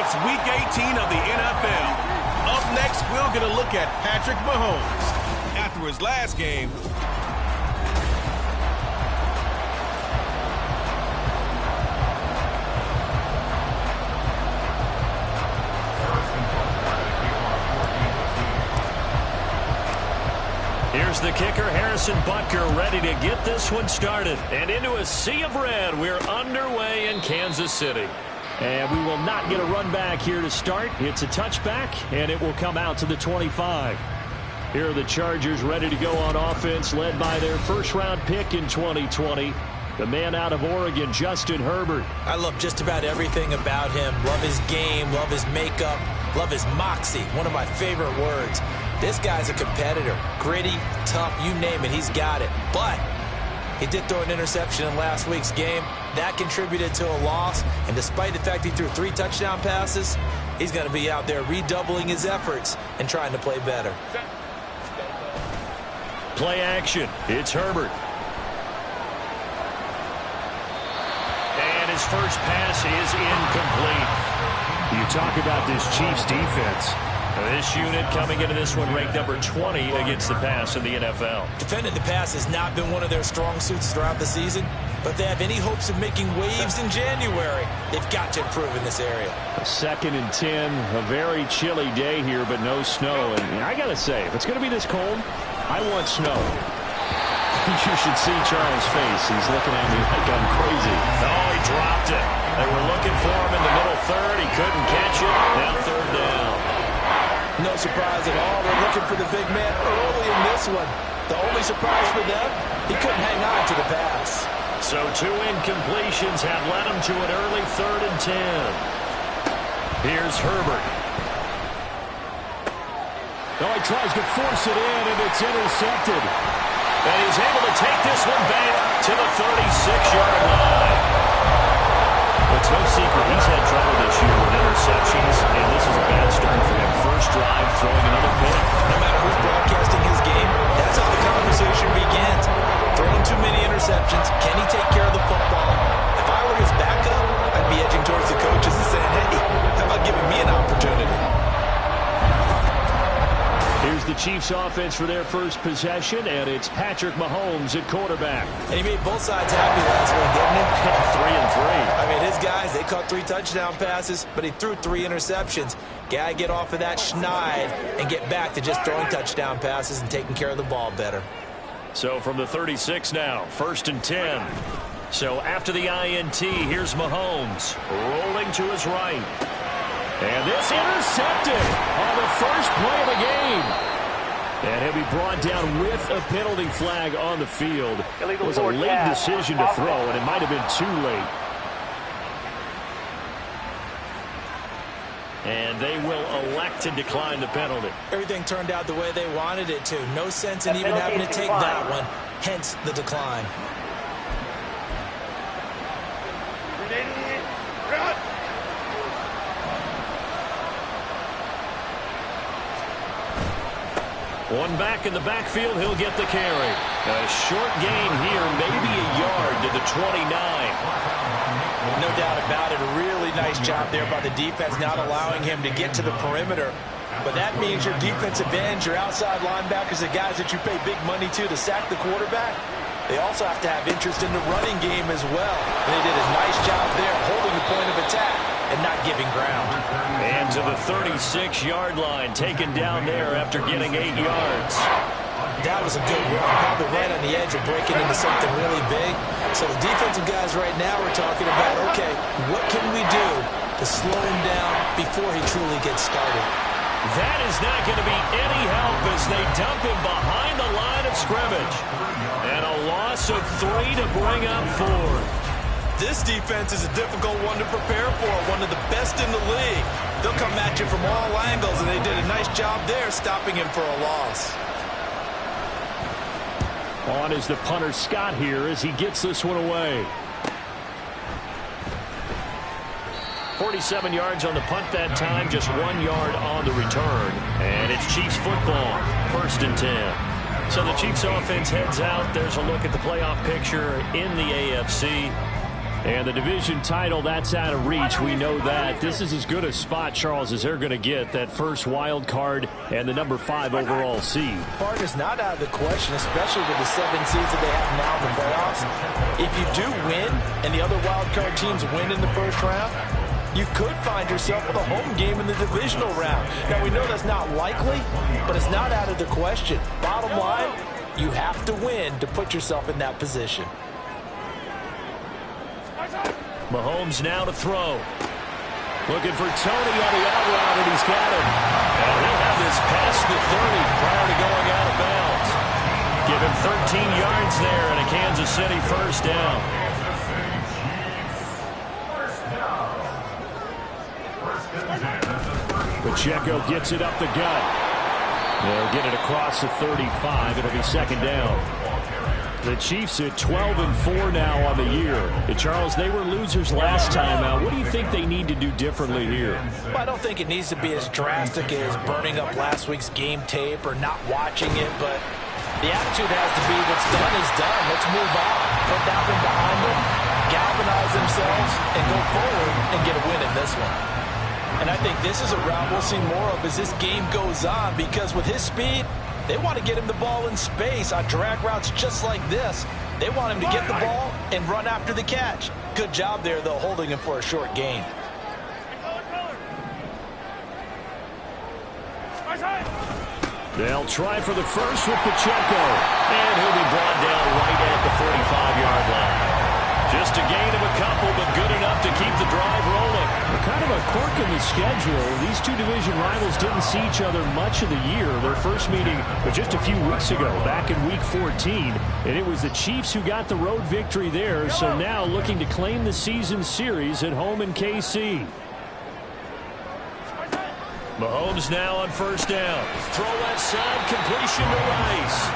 It's Week 18 of the NFL. Up next, we're going to look at Patrick Mahomes. After his last game, here's the kicker, Harrison Butker, ready to get this one started. And into a sea of red, we're underway in Kansas City. And we will not get a run back here to start. It's a touchback, and it will come out to the 25. Here are the Chargers ready to go on offense, led by their first-round pick in 2020, the man out of Oregon, Justin Herbert. I love just about everything about him. Love his game, love his makeup, love his moxie, one of my favorite words. This guy's a competitor. Gritty, tough, you name it, he's got it. But he did throw an interception in last week's game. That contributed to a loss. And despite the fact he threw 3 touchdown passes, he's going to be out there redoubling his efforts and trying to play better. Play action. It's Herbert. And his first pass is incomplete. You talk about this Chiefs defense. This unit coming into this one ranked number 20 against the pass in the NFL. Defending the pass has not been one of their strong suits throughout the season, but they have any hopes of making waves in January, they've got to improve in this area. 2nd and 10, a very chilly day here, but no snow. And I got to say, if it's going to be this cold, I want snow. You should see Charles' face. He's looking at me like I'm crazy. Oh, he dropped it. They were looking for him in the middle third. He couldn't catch it. Now 3rd down. No surprise at all. They're looking for the big man early in this one. The only surprise for them, he couldn't hang on to the pass. So 2 incompletions have led him to an early 3rd and 10. Here's Herbert. Oh, he tries to force it in, and it's intercepted. And he's able to take this one back to the 36-yard line. It's no secret he's had trouble this year with interceptions, and this is a bad start for him. First drive, throwing another pick. No matter who's broadcasting his game, that's how the conversation begins. Throwing too many interceptions. Can he take care of the football? If I were his backup, I'd be edging towards the coaches and saying, hey, how about giving me an opportunity? Here's the Chiefs offense for their first possession, and it's Patrick Mahomes at quarterback. And he made both sides happy last week, didn't he? 3 and 3. I mean, his guys, they caught 3 touchdown passes, but he threw 3 interceptions. Gotta get off of that schneid and get back to just throwing touchdown passes and taking care of the ball better. So from the 36 now, 1st and 10. So after the INT, here's Mahomes rolling to his right. And this intercepted on the first play of the game. And he'll be brought down with a penalty flag on the field. It was a late decision to throw, and it might have been too late. And they will elect to decline the penalty. Everything turned out the way they wanted it to. No sense in even having to take that one, hence the decline. One back in the backfield, he'll get the carry. A short gain here, maybe a yard to the 29. No doubt about it. A really nice job there by the defense, not allowing him to get to the perimeter. But that means your defensive ends, your outside linebackers, the guys that you pay big money to sack the quarterback, they also have to have interest in the running game as well. And they did a nice job there holding the point of attack and not giving ground. And to the 36-yard line, taken down there after getting 8 yards. That was a good run, probably right on the edge of breaking into something really big. So the defensive guys right now are talking about, okay, what can we do to slow him down before he truly gets started? That is not going to be any help as they dump him behind the line of scrimmage. And a loss of 3 to bring up 4. This defense is a difficult one to prepare for, one of the best in the league. They'll come at you from all angles, and they did a nice job there stopping him for a loss. On is the punter Scott here as he gets this one away. 47 yards on the punt that time, just 1 yard on the return. And it's Chiefs football, 1st and 10. So the Chiefs offense heads out. There's a look at the playoff picture in the AFC. And the division title, that's out of reach. We know that. This is as good a spot, Charles, as they're going to get. That first wild card and the number 5 overall seed. Partner's not out of the question, especially with the 7 seeds that they have now in the playoffs. If you do win and the other wild card teams win in the first round, you could find yourself with a home game in the divisional round. Now, we know that's not likely, but it's not out of the question. Bottom line, you have to win to put yourself in that position. Mahomes now to throw. Looking for Tony on the out route, and he's got him. And he'll have this past the 30 prior to going out of bounds. Give him 13 yards there and a Kansas City first down. Pacheco gets it up the gut. They'll get it across the 35. It'll be second down. The Chiefs at 12-4 now on the year. Charles, they were losers last time out. What do you think they need to do differently here? Well, I don't think it needs to be as drastic as burning up last week's game tape or not watching it, but the attitude has to be what's done is done. Let's move on. Put that one behind them, galvanize themselves, and go forward and get a win in this one. And I think this is a route we'll see more of as this game goes on, because with his speed, they want to get him the ball in space on drag routes just like this. They want him to get the ball and run after the catch. Good job there, though, holding him for a short gain. They'll try for the first with Pacheco. And he'll be brought down right at the 45-yard line. Just a gain of a couple, but good enough to keep the drive rolling. Kind of a quirk in the schedule. These two division rivals didn't see each other much of the year. Their first meeting was just a few weeks ago, back in Week 14. And it was the Chiefs who got the road victory there, so now looking to claim the season series at home in KC. Mahomes now on first down. Throw left side, completion to Rice.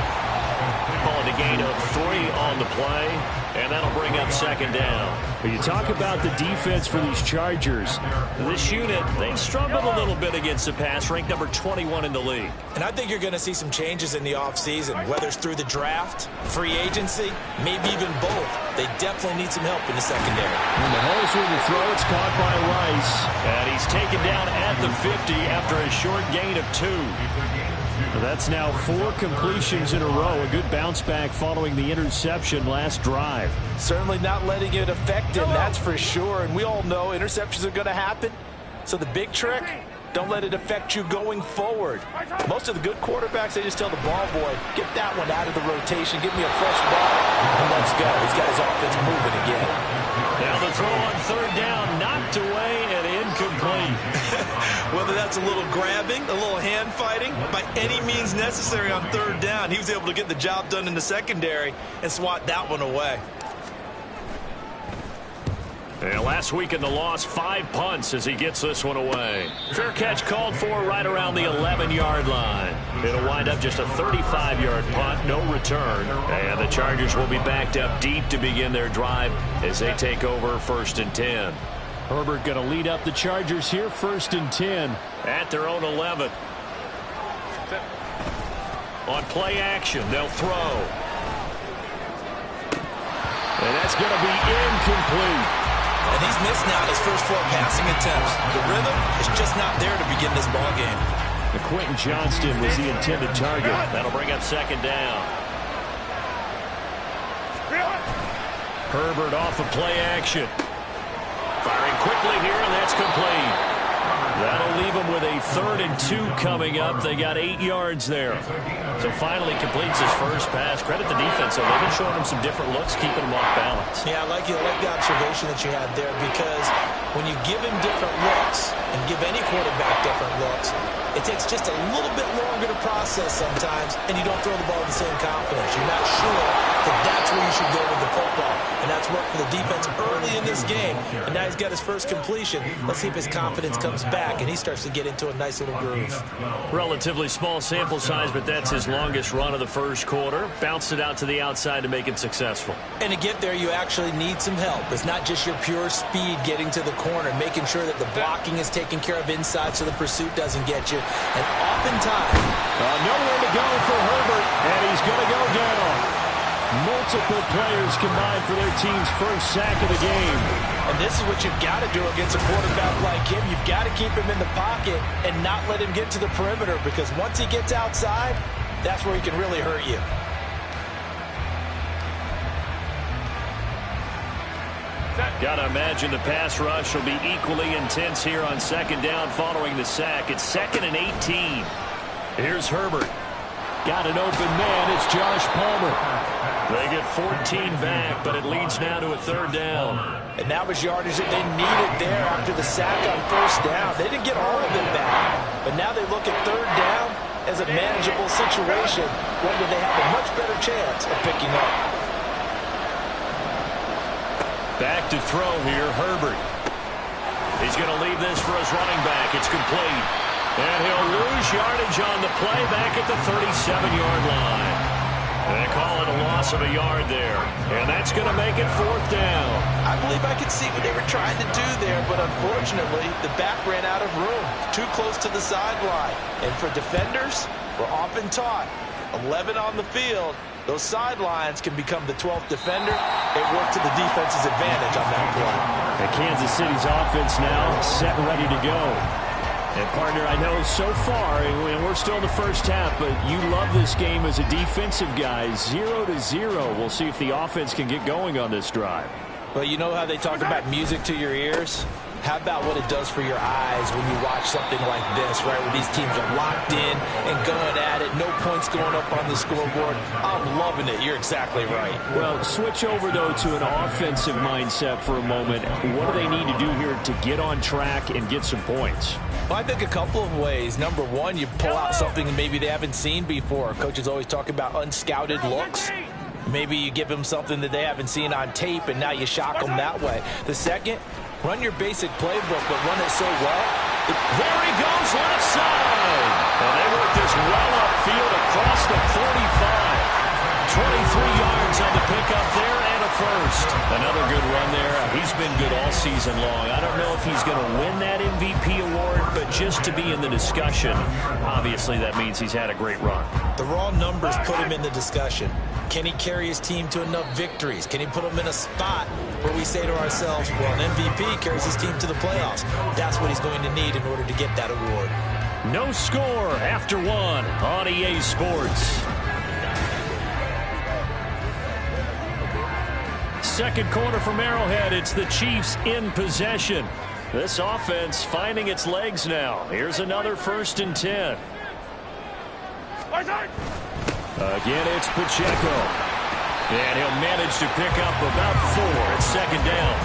Calling a gain of 3 on the play, and that'll bring up second down. When you talk about the defense for these Chargers, this unit, they've struggled a little bit against the pass, ranked number 21 in the league. And I think you're going to see some changes in the offseason, whether it's through the draft, free agency, maybe even both. They definitely need some help in the secondary. And Mahomes with the throw, it's caught by Rice. And he's taken down at the 50 after a short gain of 2. That's now 4 completions in a row. A good bounce back following the interception last drive. Certainly not letting it affect him, that's for sure. And we all know interceptions are going to happen. So the big trick, don't let it affect you going forward. Most of the good quarterbacks, they just tell the ball boy, get that one out of the rotation, give me a fresh ball, and let's go. He's got his offense moving again. Now the throw on third down, knocked away and incomplete. Whether that's a little grabbing, a little hand fighting, by any means necessary on third down, he was able to get the job done in the secondary and swat that one away. And last week in the loss, 5 punts as he gets this one away. Fair catch called for right around the 11-yard line. It'll wind up just a 35-yard punt, no return. And the Chargers will be backed up deep to begin their drive as they take over 1st and 10. Herbert going to lead up the Chargers here, 1st and 10 at their own 11. On play action, they'll throw. And that's going to be incomplete. And he's missed now his first 4 passing attempts. The rhythm is just not there to begin this ball game. The Quentin Johnston was the intended target. That'll bring up second down. Herbert off of play action. Firing quickly here, and that's complete. That'll leave them with a 3rd and 2 coming up. They got 8 yards there. So finally completes his first pass. Credit the defense, though. They've been showing him some different looks, keeping him off balance. Yeah, I like the observation that you had there, because when you give him different looks and give any quarterback different looks, it takes just a little bit longer to process sometimes, and you don't throw the ball with the same confidence. You're not sure that that's where you should go with the football. And that's worked for the defense early in this game. And now he's got his first completion. Let's see if his confidence comes back and he starts to get into a nice little groove. Relatively small sample size, but that's his longest run of the first quarter. Bounced it out to the outside to make it successful. And to get there, you actually need some help. It's not just your pure speed getting to the corner, making sure that the blocking is taken care of inside so the pursuit doesn't get you. And oftentimes, nowhere to go for Herbert, and he's going to go down. Multiple players combined for their team's first sack of the game. And this is what you've got to do against a quarterback like him. You've got to keep him in the pocket and not let him get to the perimeter, because once he gets outside, that's where he can really hurt you. Got to imagine the pass rush will be equally intense here on second down following the sack. It's 2nd and 18. Here's Herbert. Got an open man. It's Josh Palmer. They get 14 back, but it leads now to a 3rd down. And that was yardage that they needed there after the sack on 1st down. They didn't get all of it back, but now they look at 3rd down as a manageable situation, one that they have a much better chance of picking up. Back to throw here, Herbert. He's going to leave this for his running back. It's complete. And he'll lose yardage on the play back at the 37-yard line. They call it a loss of a yard there. And that's going to make it 4th down. I believe I could see what they were trying to do there, but unfortunately, the back ran out of room. Too close to the sideline. And for defenders, we're often taught, 11 on the field, those sidelines can become the 12th defender. It worked to the defense's advantage on that play. And Kansas City's offense now set and ready to go. And, partner, I know so far, and we're still in the first half, but you love this game as a defensive guy. 0-0. We'll see if the offense can get going on this drive. Well, you know how they talk about music to your ears? How about what it does for your eyes when you watch something like this, right, where these teams are locked in and going at it, no points going up on the scoreboard? I'm loving it. You're exactly right. Well, switch over, though, to an offensive mindset for a moment. What do they need to do here to get on track and get some points? Well, I think a couple of ways. Number one, you pull out something maybe they haven't seen before. Coaches always talk about unscouted looks. Maybe you give them something that they haven't seen on tape, and now you shock them that way. The second, run your basic playbook, but run it so well. There he goes, left side. And they work this well upfield across the 45. 23 yards on the pickup there and a first. Another good run there. He's been good all season long. I don't know if he's going to win that MVP award, but just to be in the discussion, obviously that means he's had a great run. The raw numbers put him in the discussion. Can he carry his team to enough victories? Can he put them in a spot where we say to ourselves, well, an MVP carries his team to the playoffs? That's what he's going to need in order to get that award. No score after one on EA Sports. Second quarter from Arrowhead. It's the Chiefs in possession. This offense finding its legs now. Here's another 1st and 10. Again, it's Pacheco. And he'll manage to pick up about 4 at 2nd down.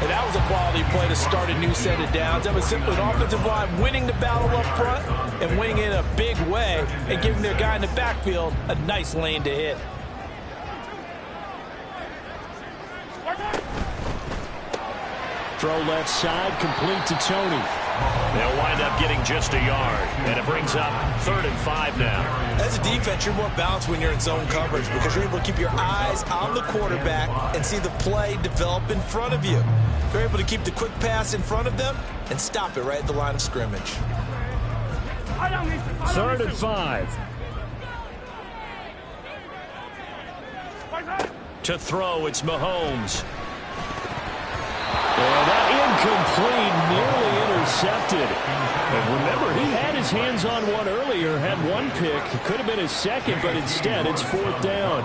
And that was a quality play to start a new set of downs. That was simply an offensive line winning the battle up front and winning in a big way and giving their guy in the backfield a nice lane to hit. Throw left side, complete to Tony. They'll wind up getting just a yard, and it brings up 3rd and 5 now. As a defense, you're more balanced when you're in zone coverage because you're able to keep your eyes on the quarterback and see the play develop in front of you. You're able to keep the quick pass in front of them and stop it right at the line of scrimmage. 3rd and 5. To throw, it's Mahomes. And that incomplete, nearly intercepted. And remember, he had his hands on one earlier, had one pick. Could have been his second, but instead it's 4th down.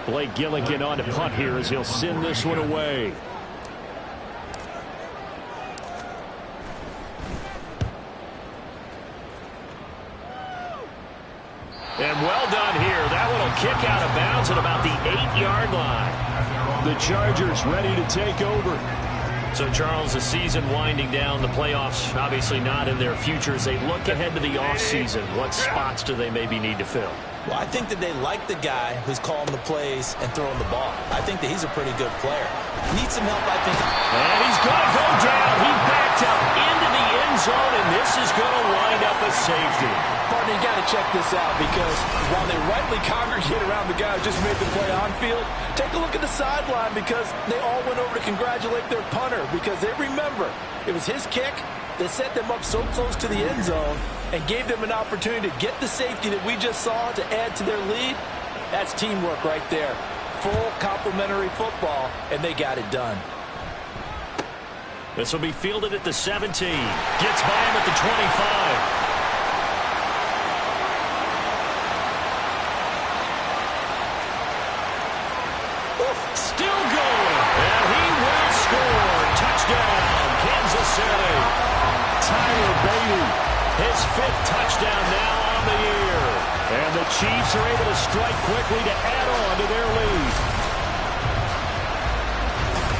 Blake Gillikin on to punt here as he'll send this one away. And well done here. That one will kick out of bounds at about the 8-yard line. The Chargers ready to take over. So, Charles, the season winding down, the playoffs obviously not in their future. As they look ahead to the offseason, what spots do they maybe need to fill? Well, I think that they like the guy who's calling the plays and throwing the ball. I think that he's a pretty good player. Needs some help, I think. And he's going to go down. He backed up into the end zone, and this is going to wind up a safety. Partner, you got to check this out because while they rightly congregate around the guy who just made the play on field, take a look at the sideline because they all went over to congratulate their punter because they remember it was his kick that set them up so close to the end zone and gave them an opportunity to get the safety that we just saw to add to their lead. That's teamwork right there. Full complementary football, and they got it done. This will be fielded at the 17. Gets by him at the 25. Still going. And he will score. Touchdown, Kansas City. Tyler Beatty, his 5th touchdown now on the year. And the Chiefs are able to strike quickly to add on to their lead.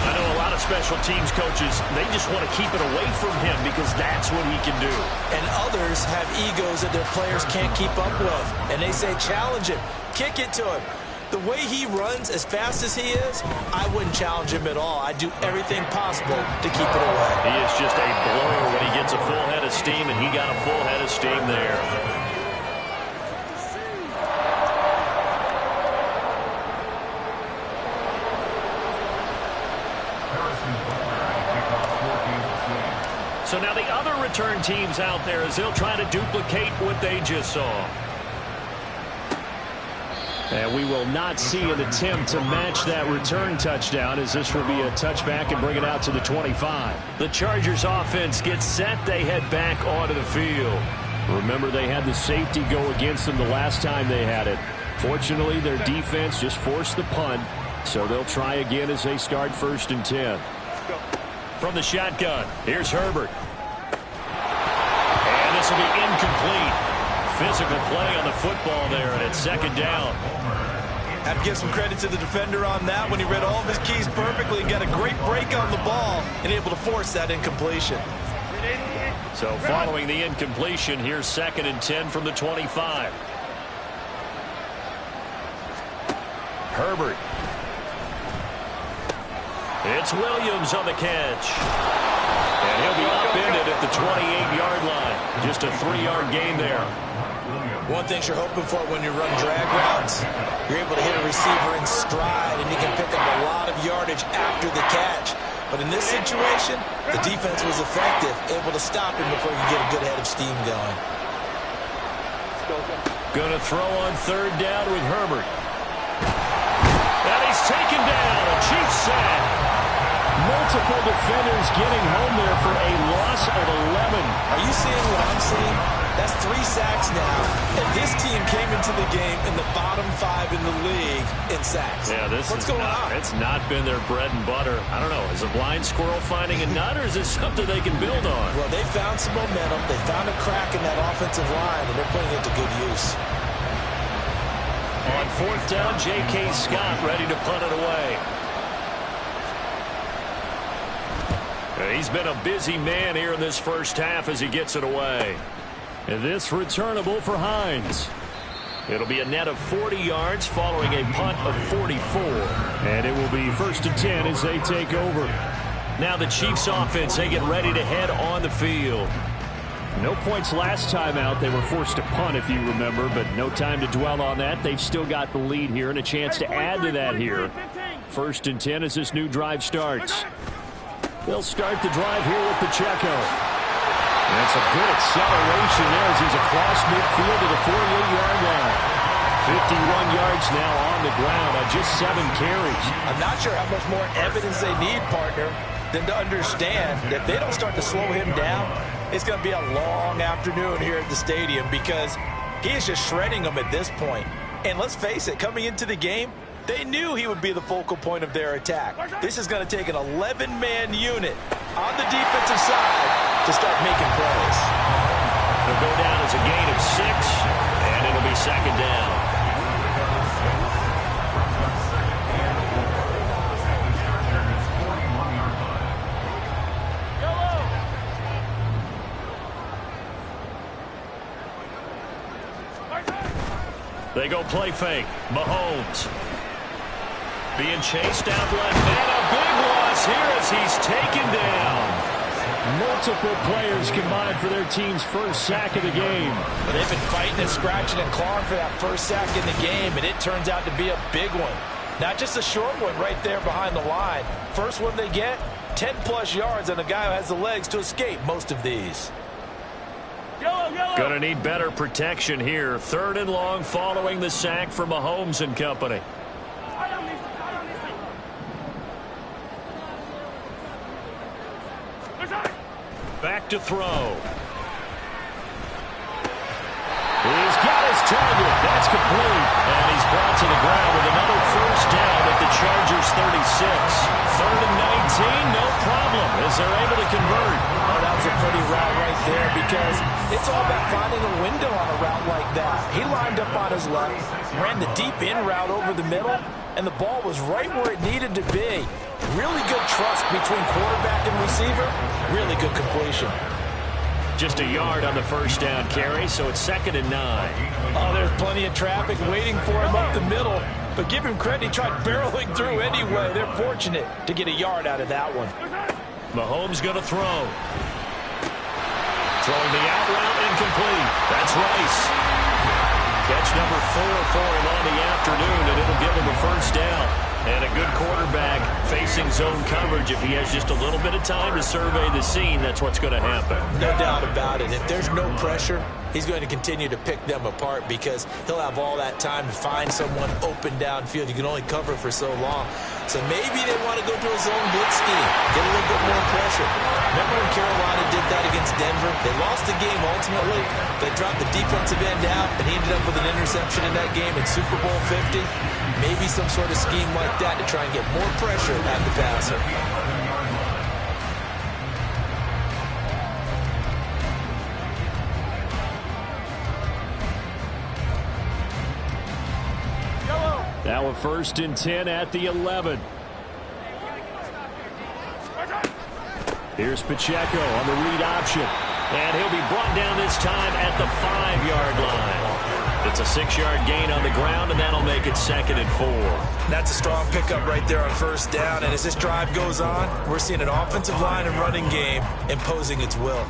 I know a lot of special teams coaches, they just want to keep it away from him because that's what he can do. And others have egos that their players can't keep up with. And they say, challenge him, kick it to him. The way he runs as fast as he is, I wouldn't challenge him at all. I'd do everything possible to keep it away. He is just a blur when he gets a full head of steam, and he got a full head of steam there. So now the other return teams out there as they'll try to duplicate what they just saw. And we will not see an attempt to match that return touchdown as this will be a touchback and bring it out to the 25. The Chargers offense gets set. They head back onto the field. Remember, they had the safety go against them the last time they had it. Fortunately, their defense just forced the punt, so they'll try again as they start 1st and 10. From the shotgun, here's Herbert. And this will be incomplete. Physical play on the football there, and it's 2nd down. Have to give some credit to the defender on that when he read all of his keys perfectly and got a great break on the ball and able to force that incompletion. So following the incompletion, here's 2nd and 10 from the 25. Herbert. It's Williams on the catch. And he'll be upended at the 28-yard line. Just a 3-yard gain there. One thing you're hoping for when you run drag routes, you're able to hit a receiver in stride, and you can pick up a lot of yardage after the catch. But in this situation, the defense was effective, able to stop him before you get a good head of steam going. Going to throw on 3rd down with Herbert. And he's taken down. A Chiefs sack. Multiple defenders getting home there for a loss of 11. Are you seeing what I'm seeing? That's 3 sacks now, and this team came into the game in the bottom 5 in the league in sacks. Yeah, What's going on? It's not been their bread and butter. I don't know. Is a blind squirrel finding a nut, or is this something they can build on? Well, they found some momentum. They found a crack in that offensive line, and they're putting it to good use. On 4th down, J.K. Scott ready to punt it away. He's been a busy man here in this first half as he gets it away. And this returnable for Hines. It'll be a net of 40 yards following a punt of 44. And it will be 1st and 10 as they take over. Now the Chiefs offense, they get ready to head on the field. No points last time out. They were forced to punt, if you remember, but no time to dwell on that. They've still got the lead here and a chance to add to that here. 1st and 10 as this new drive starts. They'll start the drive here with Pacheco. And it's a good acceleration there as he's across midfield to the 48-yard line. 51 yards now on the ground on just 7 carries. I'm not sure how much more evidence they need, partner, than to understand that if they don't start to slow him down, it's going to be a long afternoon here at the stadium because he is just shredding them at this point. And let's face it, coming into the game, they knew he would be the focal point of their attack. This is going to take an 11-man unit on the defensive side to start making plays. They'll go down as a gain of 6, and it'll be 2nd down. They go play fake. Mahomes. Being chased out left, and a big loss here as he's taken down. Multiple players combined for their team's first sack of the game. But they've been fighting and scratching and clawing for that first sack in the game, and it turns out to be a big one. Not just a short one right there behind the line. First one they get, 10-plus yards on a guy who has the legs to escape most of these. Yellow. Gonna need better protection here. 3rd and long following the sack for Mahomes and company. Back to throw. He's got his target. That's complete. And he's brought to the ground with another first down at the Chargers' 36. 3rd and 19, no problem, as they're able to convert. Oh, that was a pretty route right there because it's all about finding a window on a route like that. He lined up on his left, ran the deep in route over the middle, and the ball was right where it needed to be. Really good trust between quarterback and receiver. Really good completion. Just a yard on the first down carry, so it's 2nd and 9. Oh, there's plenty of traffic waiting for him up the middle. But give him credit, he tried barreling through anyway. They're fortunate to get a yard out of that one. Mahomes going to throw. Throwing the out route, incomplete. That's Rice. Catch number 4 for him on the afternoon, and it'll give him a first down. And a good quarterback facing zone coverage. If he has just a little bit of time to survey the scene, that's what's going to happen. No doubt about it. If there's no pressure, he's going to continue to pick them apart because he'll have all that time to find someone open downfield. You can only cover for so long. So maybe they want to go to a zone blitz scheme, get a little bit more pressure. Remember when Carolina did that against Denver? They lost the game ultimately. They dropped the defensive end out, and he ended up with an interception in that game in Super Bowl 50. Maybe some sort of scheme like that to try and get more pressure at the passer. Now a 1st and 10 at the 11. Here's Pacheco on the read option. And he'll be brought down this time at the 5-yard line. It's a 6-yard gain on the ground, and that'll make it 2nd and 4. That's a strong pickup right there on first down. And as this drive goes on, we're seeing an offensive line and running game imposing its will.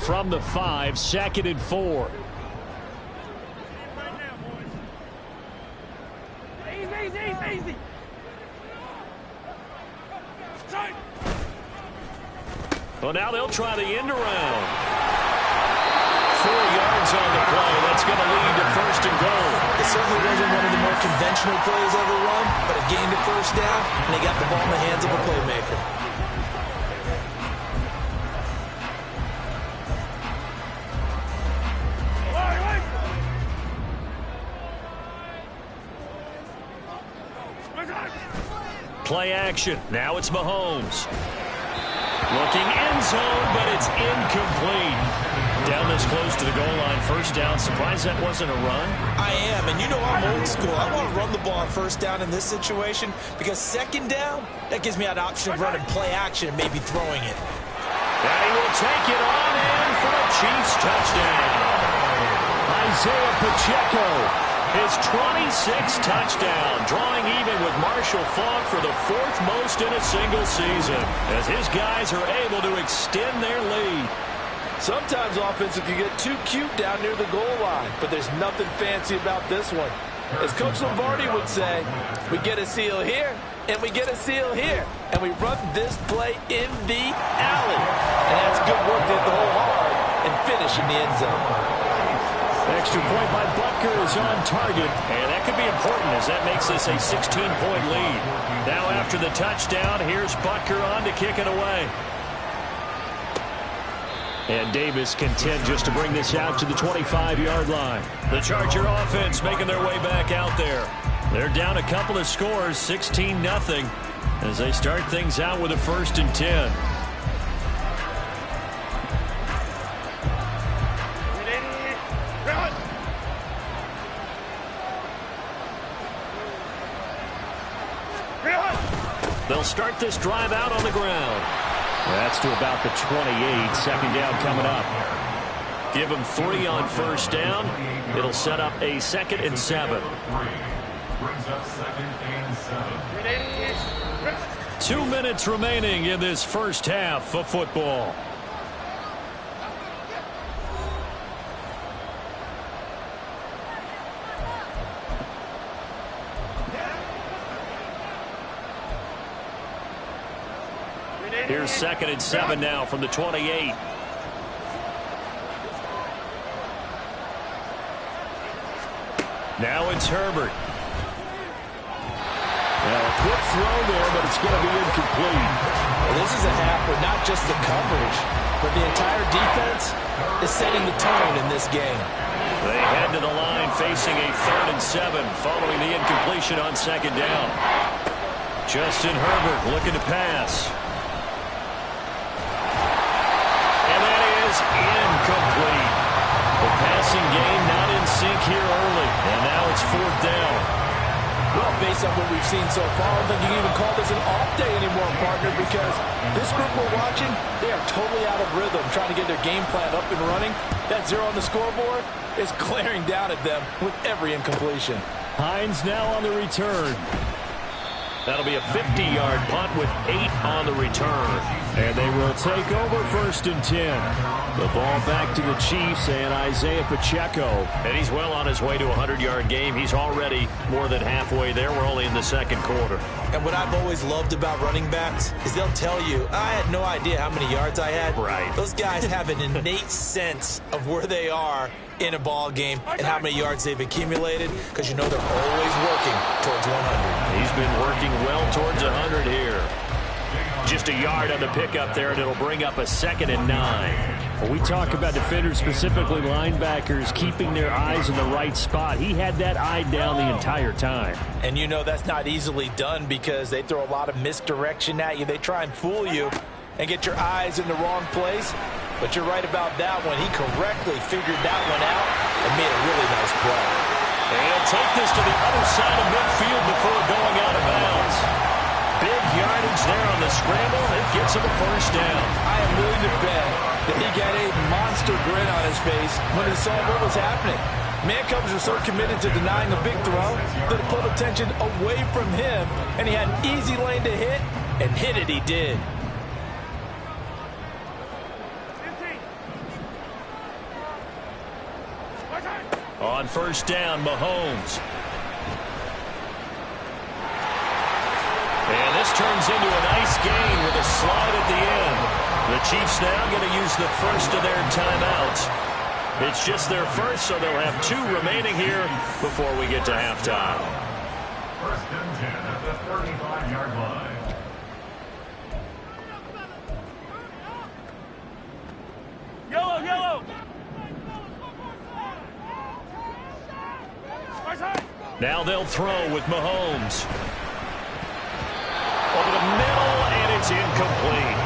From the 5, 2nd and 4. Easy. Well, now they'll try the end around. 4 yards on the play. That's going to lead to 1st and goal. It certainly wasn't one of the more conventional plays ever run, but it gained a first down, and they got the ball in the hands of a playmaker. Play action. Now it's Mahomes. Looking end zone, but it's incomplete. Down this close to the goal line. First down. Surprised that wasn't a run? I am, and you know I'm old school. I want to run the ball on first down in this situation because 2nd down, that gives me an option of running play action and maybe throwing it. And he will take it on in for a Chiefs touchdown. Isaiah Pacheco. His 26th touchdown, drawing even with Marshall Faulk for the 4th most in a single season, as his guys are able to extend their lead. Sometimes offense can get too cute down near the goal line, but there's nothing fancy about this one. As Coach Lombardi would say, we get a seal here, and we get a seal here, and we run this play in the alley. And that's good work to hit the hole hard and finish in the end zone. Extra point by Butker is on target, and that could be important as that makes this a 16-point lead. Now after the touchdown, here's Butker on to kick it away. And Davis content just to bring this out to the 25-yard line. The Charger offense making their way back out there. They're down a couple of scores, 16-0, as they start things out with a 1st and 10. They'll start this drive out on the ground. That's to about the 28. 2nd down coming up. Give them 3 on first down. It'll set up a 2nd and 7. 2 minutes remaining in this first half of football. Here's 2nd and 7 now from the 28. Now it's Herbert. Now a quick throw there, but it's going to be incomplete. Well, this is a half where not just the coverage, but the entire defense is setting the tone in this game. They head to the line facing a 3rd and 7 following the incompletion on 2nd down. Justin Herbert looking to pass. And that is incomplete. The passing game not in sync here early. And now it's 4th down. Well, based on what we've seen so far, I don't think you can even call this an off day anymore, partner, because this group we're watching, they are totally out of rhythm, trying to get their game plan up and running. That 0 on the scoreboard is glaring down at them with every incompletion. Hines now on the return. That'll be a 50-yard punt with 8 on the return. And they will take over 1st and 10. The ball back to the Chiefs and Isaiah Pacheco. And he's well on his way to a 100-yard game. He's already more than halfway there. We're only in the 2nd quarter. And what I've always loved about running backs is they'll tell you, I had no idea how many yards I had. Right. Those guys have an innate sense of where they are in a ball game and how many yards they've accumulated, because you know they're always working towards 100. He's been working well towards 100 here. Just a yard on the pickup there, and it'll bring up a 2nd and 9. When we talk about defenders, specifically linebackers, keeping their eyes in the right spot, he had that eye down the entire time. And you know that's not easily done because they throw a lot of misdirection at you. They try and fool you and get your eyes in the wrong place. But you're right about that one. He correctly figured that one out and made a really nice play. And he'll take this to the other side of midfield before going out of bounds. Big yardage there on the scramble. It gets him a 1st down. I am willing to bet that he got a monster grin on his face when he saw what was happening. Man-covers are so committed to denying a big throw that it pulled attention away from him, and he had an easy lane to hit, and hit it he did. On 1st down, Mahomes. And this turns into a nice gain with a slide at the end. The Chiefs now going to use the first of their timeouts. It's just their first, so they'll have 2 remaining here before we get to halftime. 1st and 10 at the 35-yard line. Yellow, yellow. Now they'll throw with Mahomes. Over the middle, and it's incomplete.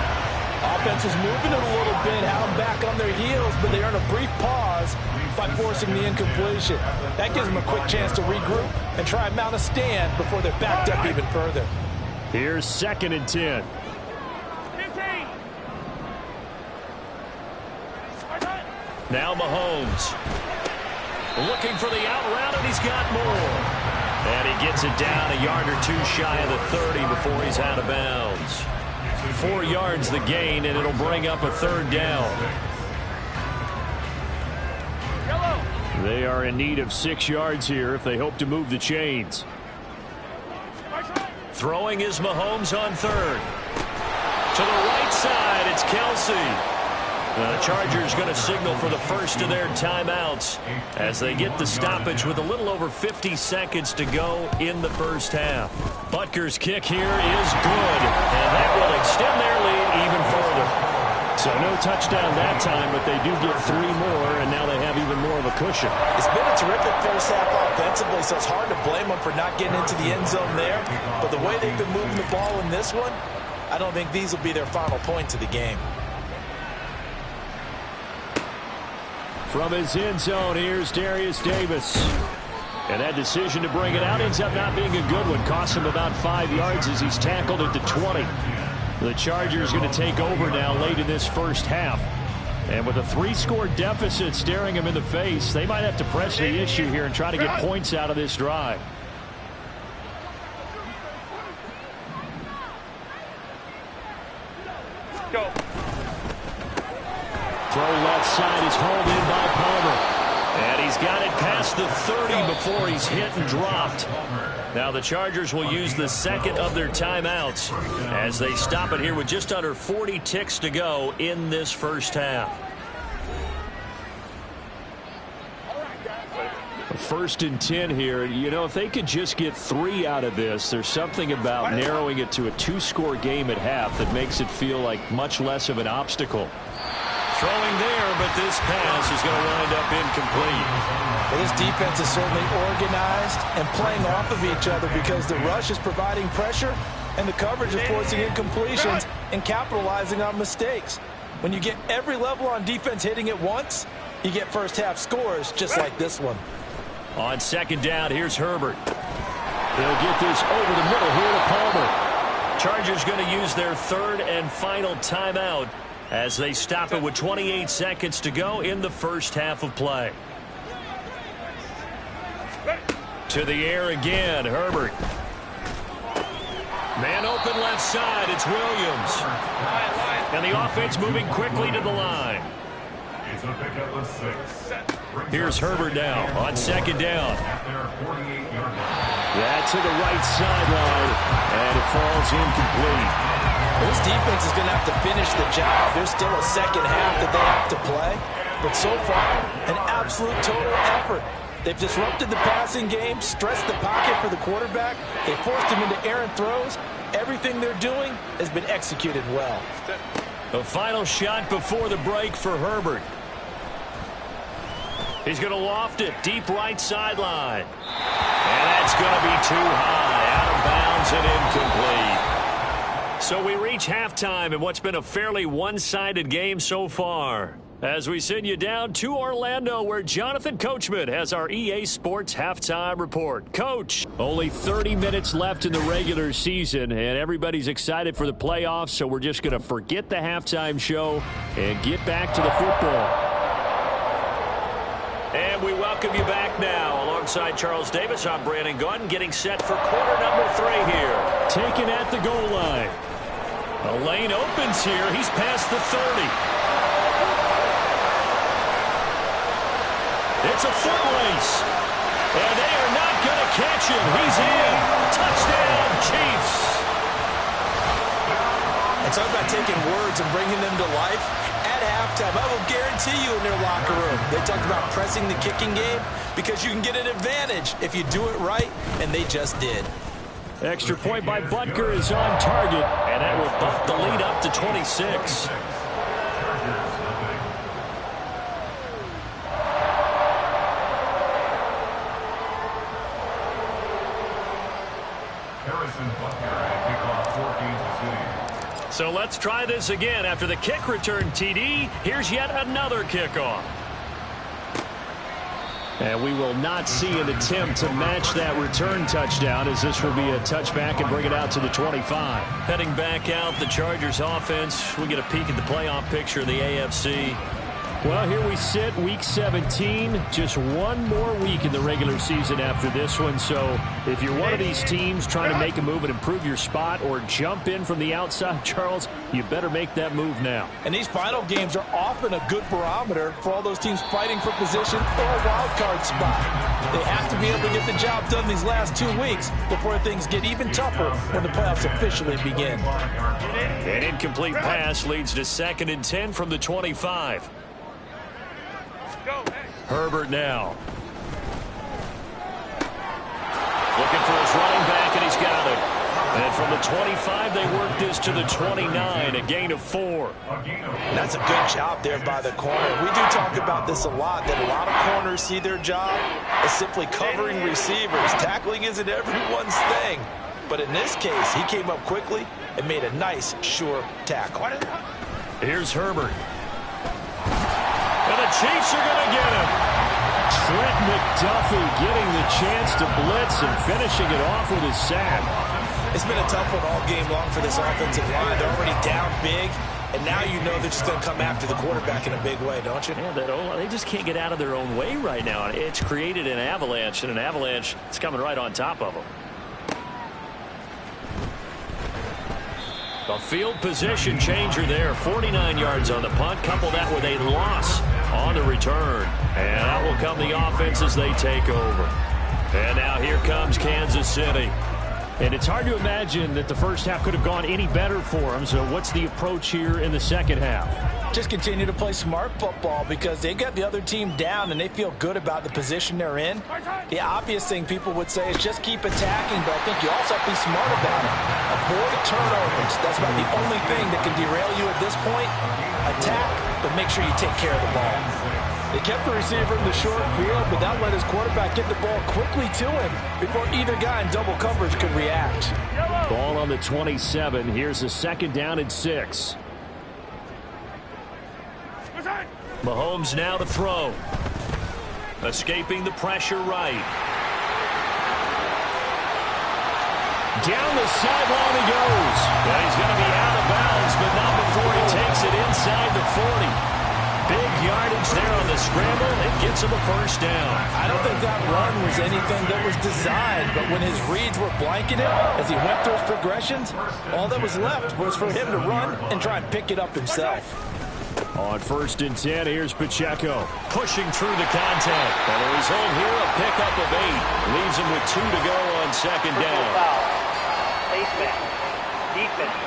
Offense was moving it a little bit, had them back on their heels, but they earned a brief pause by forcing the incompletion. That gives them a quick chance to regroup and try and mount a stand before they're backed up even further. Here's 2nd and 10. 15. Now Mahomes. Looking for the out route, and he's got more. And he gets it down a yard or 2 shy of the 30 before he's out of bounds. 4 yards the gain, and it'll bring up a 3rd down. They are in need of 6 yards here if they hope to move the chains. Throwing is Mahomes on 3rd. To the right side, it's Kelsey. The Chargers going to signal for the first of their timeouts as they get the stoppage with a little over 50 seconds to go in the 1st half. Butker's kick here is good, and that will extend their lead even further. So no touchdown that time, but they do get 3 more, and now they have even more of a cushion. It's been a terrific 1st half offensively, so it's hard to blame them for not getting into the end zone there. But the way they've been moving the ball in this one, I don't think these will be their final points of the game. From his end zone, here's Darius Davis. And that decision to bring it out ends up not being a good one. Costs him about 5 yards as he's tackled at the 20. The Chargers going to take over now late in this 1st half. And with a 3-score deficit staring him in the face, they might have to press the issue here and try to get points out of this drive. Go. Throw left side is hauled in by Palmer. And he's got it past the 30 before he's hit and dropped. Now the Chargers will use the 2nd of their timeouts as they stop it here with just under 40 ticks to go in this 1st half. 1st and 10 here. You know, if they could just get 3 out of this, there's something about narrowing it to a 2-score game at half that makes it feel like much less of an obstacle. Throwing there, but this pass is going to wind up incomplete. Well, this defense is certainly organized and playing off of each other because the rush is providing pressure and the coverage is forcing incompletions and capitalizing on mistakes. When you get every level on defense hitting it once, you get first-half scores just like this one. On 2nd down, here's Herbert. He'll get this over the middle here to Palmer. Chargers going to use their 3rd and final timeout as they stop it with 28 seconds to go in the first half of play. To the air again, Herbert. Man open left side, it's Williams. And the offense moving quickly to the line. It's a pick up of 6. Here's Herbert now on 2nd down. That's to the right sideline, and it falls incomplete. This defense is going to have to finish the job. There's still a second half that they have to play. But so far, an absolute total effort. They've disrupted the passing game, stressed the pocket for the quarterback. They forced him into errant throws. Everything they're doing has been executed well. The final shot before the break for Herbert. He's going to loft it deep right sideline. And that's going to be too high, out of bounds and incomplete. So we reach halftime in what's been a fairly one-sided game so far. As we send you down to Orlando, where Jonathan Coachman has our EA Sports Halftime Report. Coach, only 30 minutes left in the regular season, and everybody's excited for the playoffs, so we're just going to forget the halftime show and get back to the football. And we welcome you back now. Alongside Charles Davis, I'm Brandon Gunn, getting set for quarter number 3 here. Taken at the goal line. A lane opens here. He's past the 30. It's a foot race. And they are not going to catch him. He's in. Touchdown, Chiefs. It's all about taking words and bringing them to life. At halftime, I will guarantee you in their locker room, they talked about pressing the kicking game because you can get an advantage if you do it right, and they just did. Extra point by Butker is on target, and that will bump the lead up to 26. So let's try this again. After the kick return TD, here's yet another kickoff. And we will not see an attempt to match that return touchdown, as this will be a touchback and bring it out to the 25. Heading back out, the Chargers offense. We get a peek at the playoff picture of the AFC. Well, here we sit, week 17. Just one more week in the regular season after this one. So if you're one of these teams trying to make a move and improve your spot or jump in from the outside, Charles, you better make that move now. And these final games are often a good barometer for all those teams fighting for position or a wild card spot. They have to be able to get the job done these last 2 weeks before things get even tougher when the playoffs officially begin. An incomplete pass leads to 2nd and 10 from the 25. Herbert now. Looking for his running back, and he's got it. And from the 25, they work this to the 29, a gain of 4. That's a good job there by the corner. We do talk about this a lot, that a lot of corners see their job as simply covering receivers. Tackling isn't everyone's thing. But in this case, he came up quickly and made a nice, sure tackle. Here's Herbert. And the Chiefs are going to get him. Trent McDuffie getting the chance to blitz and finishing it off with his sack. It's been a tough one all game long for this offensive line. They're already down big, and now you know they're just going to come after the quarterback in a big way, don't you? Yeah, they just can't get out of their own way right now. It's created an avalanche, and an avalanche is coming right on top of them. A field position changer there. 49 yards on the punt. Couple that with a loss on the return. And out will come the offense as they take over. And now here comes Kansas City. And it's hard to imagine that the first half could have gone any better for them. So what's the approach here in the second half? Just continue to play smart football because they got the other team down and they feel good about the position they're in. The obvious thing people would say is just keep attacking, but I think you also have to be smart about it. Avoid turnovers. That's about the only thing that can derail you at this point. Attack, but make sure you take care of the ball. They kept the receiver in the short field, but that let his quarterback get the ball quickly to him before either guy in double coverage could react. Ball on the 27. Here's a 2nd down and 6. Mahomes now to throw. Escaping the pressure right. Down the sideline he goes. Well, he's going to be out of bounds, but not before he takes it inside the 40. Big yardage there on the scramble. It gets him a 1st down. I don't think that run was anything that was designed, but when his reads were blanketed as he went through his progressions, all that was left was for him to run and try and pick it up himself. On 1st and 10, here's Pacheco. Pushing through the contact. And the result here, a pickup of 8. Leaves him with 2 to go on 2nd down. Placement. Defense.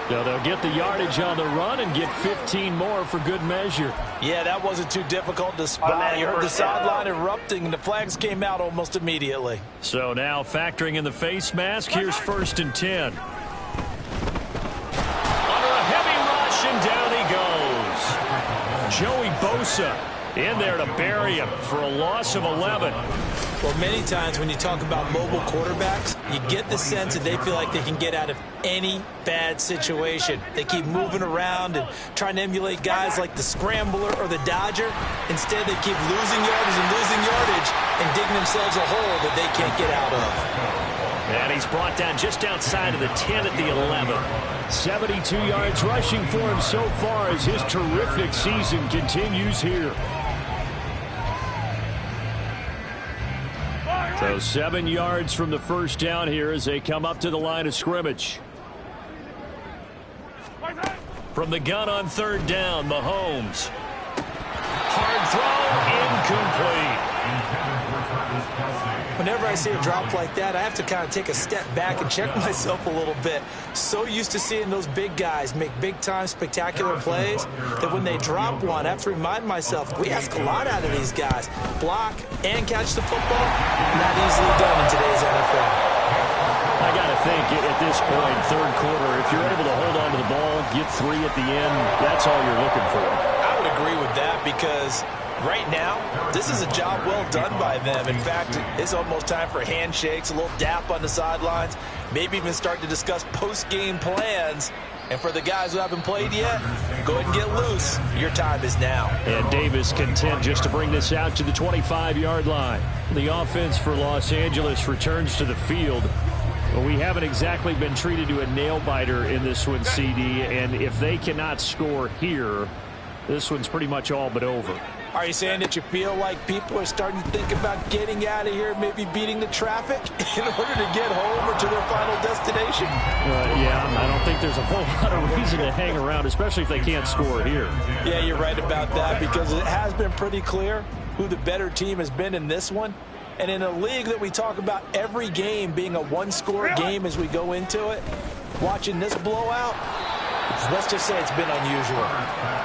So they'll get the yardage on the run and get 15 more for good measure. Yeah, that wasn't too difficult to spot. You heard the sideline erupting, and the flags came out almost immediately. So now factoring in the face mask, here's 1st and 10. Under a heavy rush, and down he goes. Joey Bosa in there to bury him for a loss of 11. Well, many times when you talk about mobile quarterbacks, you get the sense that they feel like they can get out of any bad situation. They keep moving around and trying to emulate guys like the Scrambler or the Dodger. Instead, they keep losing yardage and digging themselves a hole that they can't get out of. And he's brought down just outside of the 10 at the 11. 72 yards rushing for him so far as his terrific season continues here. So 7 yards from the 1st down here as they come up to the line of scrimmage. From the gun on 3rd down, Mahomes. Hard throw, incomplete. Whenever I see a drop like that, I have to kind of take a step back and check myself a little bit. So used to seeing those big guys make big-time spectacular plays that when they drop one, I have to remind myself, we ask a lot out of these guys. Block and catch the football, not easily done in today's NFL. I got to think at this point, 3rd quarter, if you're able to hold on to the ball, get 3 at the end, that's all you're looking for. I would agree with that because right now, this is a job well done by them. In fact, it's almost time for handshakes, a little dap on the sidelines, maybe even start to discuss post-game plans. And for the guys who haven't played yet, go ahead and get loose. Your time is now. And Davis content just to bring this out to the 25-yard line. The offense for Los Angeles returns to the field. Well, we haven't exactly been treated to a nail-biter in this one, CD. And if they cannot score here, this one's pretty much all but over. Are you saying that you feel like people are starting to think about getting out of here, maybe beating the traffic in order to get home or to their final destination? Yeah, I don't think there's a whole lot of reason to hang around, especially if they can't score here. Yeah, you're right about that because it has been pretty clear who the better team has been in this one. And in a league that we talk about every game being a one-score game as we go into it, watching this blowout, let's just say it's been unusual.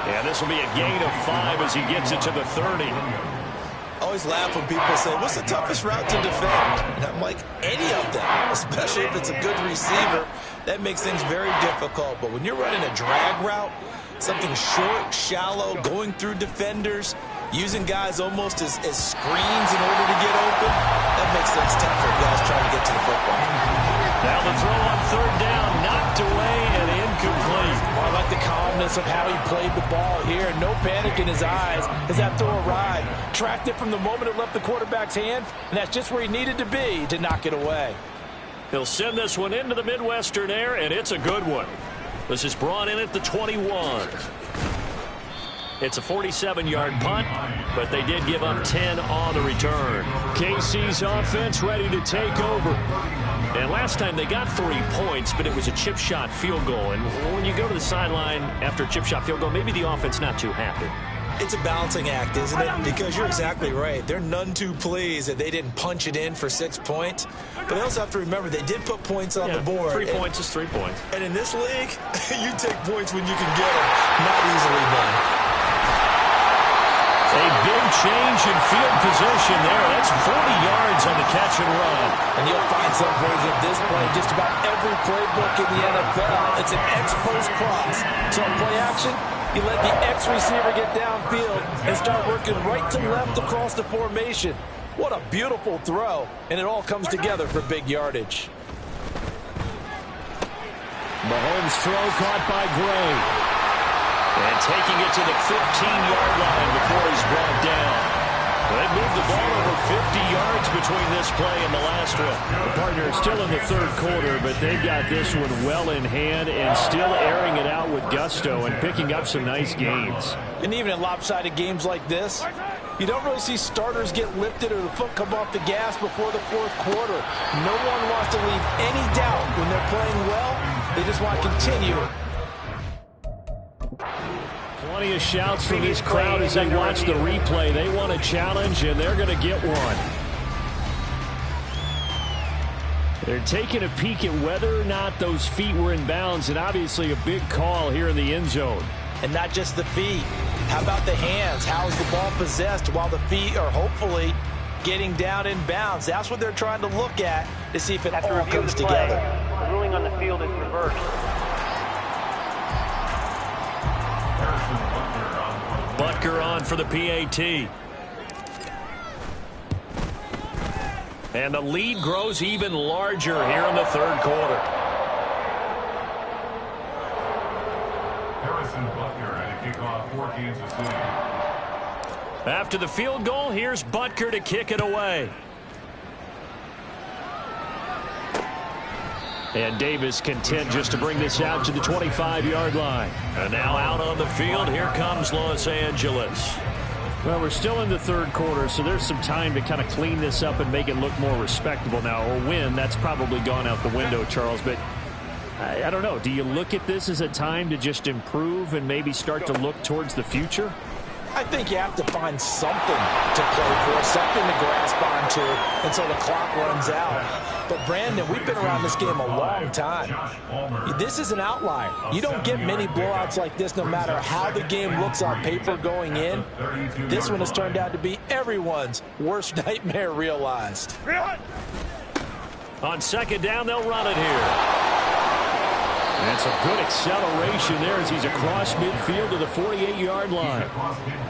Yeah, this will be a gain of 5 as he gets it to the 30. I always laugh when people say, what's the toughest route to defend? And I'm like, any of them, especially if it's a good receiver. That makes things very difficult. But when you're running a drag route, something short, shallow, going through defenders, using guys almost as screens in order to get open, that makes things tough for guys trying to get to the football. Now the throw on 3rd down, knocked away and incomplete. I like the calmness of how he played the ball here. No panic in his eyes as that throw arrived. Tracked it from the moment it left the quarterback's hand, and that's just where he needed to be to knock it away. He'll send this one into the Midwestern air, and it's a good one. This is brought in at the 21. It's a 47-yard punt, but they did give up 10 on the return. KC's offense ready to take over. And last time they got 3 points, but it was a chip shot field goal. And when you go to the sideline after a chip shot field goal, maybe the offense not too happy. It's a balancing act, isn't it? Because you're exactly right. They're none too pleased that they didn't punch it in for 6 points. But they also have to remember they did put points on the board. 3 points is 3 points. And in this league, you take points when you can get them. Not easily done. A big change in field position there. That's 40 yards on the catch and run. And you'll find some version of this play in just about every playbook in the NFL. It's an X-post cross. So in play action, you let the X receiver get downfield and start working right to left across the formation. What a beautiful throw, and it all comes together for big yardage. Mahomes' throw caught by Gray. And taking it to the 15-yard line before he's brought down. They moved the ball over 50 yards between this play and the last one. The partner is still in the third quarter, but they've got this one well in hand and still airing it out with gusto and picking up some nice gains. And even in lopsided games like this, you don't really see starters get lifted or the foot come off the gas before the fourth quarter. No one wants to leave any doubt when they're playing well. They just want to continue. Plenty of shouts from this crowd as they watch the replay. They want a challenge, and they're going to get one. They're taking a peek at whether or not those feet were in bounds, and obviously a big call here in the end zone. And not just the feet. How about the hands? How is the ball possessed while the feet are hopefully getting down in bounds? That's what they're trying to look at to see if it all comes together. The ruling on the field is reversed. Butker on for the PAT. And the lead grows even larger here in the third quarter. Harrison Butker at a kickoff for Kansas City. After the field goal, here's Butker to kick it away. And Davis content just to bring this out to the 25-yard line. And now out on the field, here comes Los Angeles. Well, we're still in the third quarter, so there's some time to kind of clean this up and make it look more respectable now. Or win, that's probably gone out the window, Charles. But I don't know. Do you look at this as a time to just improve and maybe start to look towards the future? I think you have to find something to play for, something to grasp onto until the clock runs out. But, Brandon, we've been around this game a long time. This is an outlier. You don't get many blowouts like this no matter how the game looks on paper going in. This one has turned out to be everyone's worst nightmare realized. On second down, they'll run it here. That's a good acceleration there as he's across midfield to the 48-yard line.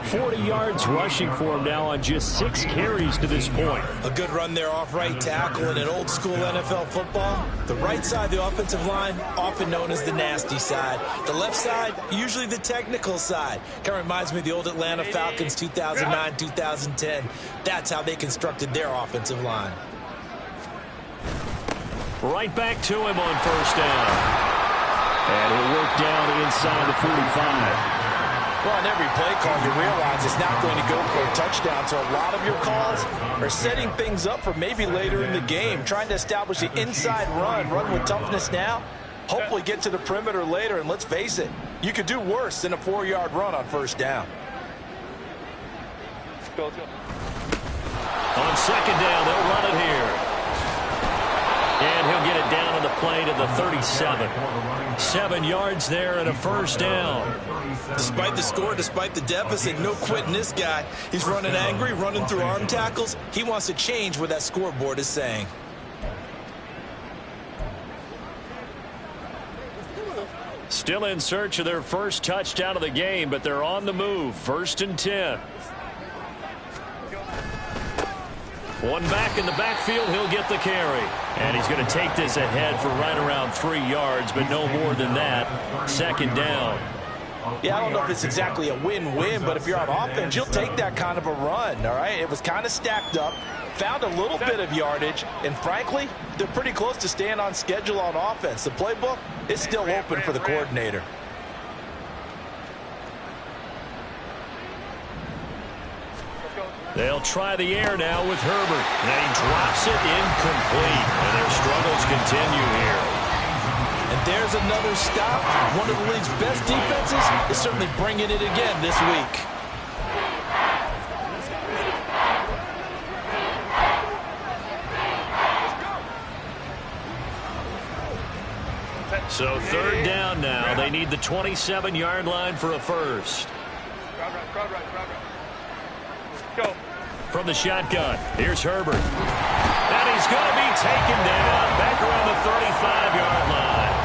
40 yards rushing for him now on just 6 carries to this point. A good run there off right tackle in an old-school NFL football. The right side of the offensive line, often known as the nasty side. The left side, usually the technical side. Kind of reminds me of the old Atlanta Falcons 2009-2010. That's how they constructed their offensive line. Right back to him on first down. And he'll work down inside the 45. Well, on every play call, you realize it's not going to go for a touchdown. So a lot of your calls are setting things up for maybe later in the game, trying to establish the inside run with toughness now, hopefully get to the perimeter later. And let's face it, you could do worse than a 4-yard run on first down. On second down, they'll run it here. And he'll get it down on the play to the 37. 7 yards there and a first down. Despite the score, despite the deficit, no quitting this guy. He's running angry, running through arm tackles. He wants to change what that scoreboard is saying. Still in search of their first touchdown of the game, but they're on the move. 1st and 10. One back in the backfield, he'll get the carry. And he's going to take this ahead for right around 3 yards, but no more than that. 2nd down. Yeah, I don't know if it's exactly a win-win, but if you're on offense, you'll take that kind of a run, all right? It was kind of stacked up, found a little bit of yardage, and frankly, they're pretty close to staying on schedule on offense. The playbook is still open for the coordinator. They'll try the air now with Herbert. And he drops it incomplete. And their struggles continue here. And there's another stop. One of the league's best defenses is certainly bringing it again this week. So third down now. They need the 27-yard line for a first. Go. From the shotgun, here's Herbert. And he's going to be taken down back around the 35-yard line.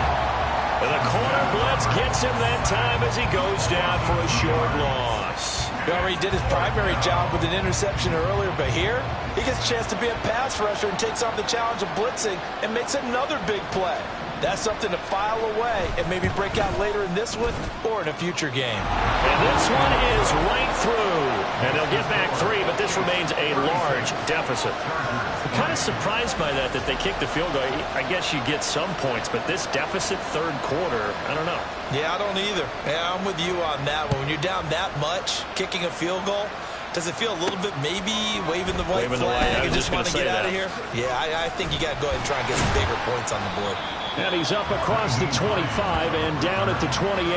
And the corner blitz gets him that time as he goes down for a short loss. He already did his primary job with an interception earlier, but here he gets a chance to be a pass rusher and takes on the challenge of blitzing and makes another big play. That's something to file away and maybe break out later in this one or in a future game. And this one is right through. And they'll get back 3, but this remains a large deficit. I'm kind of surprised by that they kicked the field goal. I guess you get some points, but this deficit third quarter, I don't know. Yeah, I don't either. Yeah, I'm with you on that one. When you're down that much, kicking a field goal, does it feel a little bit maybe waving the white flag and just want to get out of here? Yeah, I think you got to go ahead and try and get some bigger points on the board. And he's up across the 25 and down at the 28.